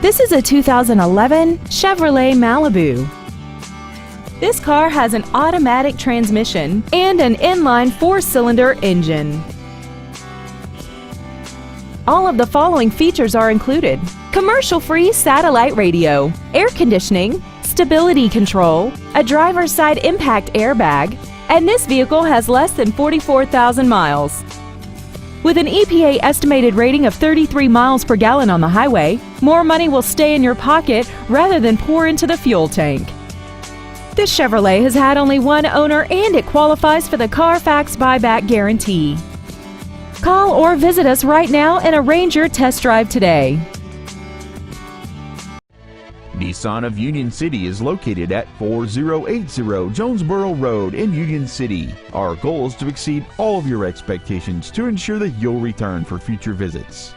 This is a 2011 Chevrolet Malibu. This car has an automatic transmission and an inline 4-cylinder engine. All of the following features are included: commercial-free satellite radio, air conditioning, stability control, a driver's side impact airbag, and this vehicle has less than 44,000 miles. With an EPA estimated rating of 33 miles per gallon on the highway, more money will stay in your pocket rather than pour into the fuel tank. This Chevrolet has had only one owner and it qualifies for the Carfax buyback guarantee. Call or visit us right now and arrange your test drive today. Nissan of Union City is located at 4080 Jonesboro Road in Union City. Our goal is to exceed all of your expectations to ensure that you'll return for future visits.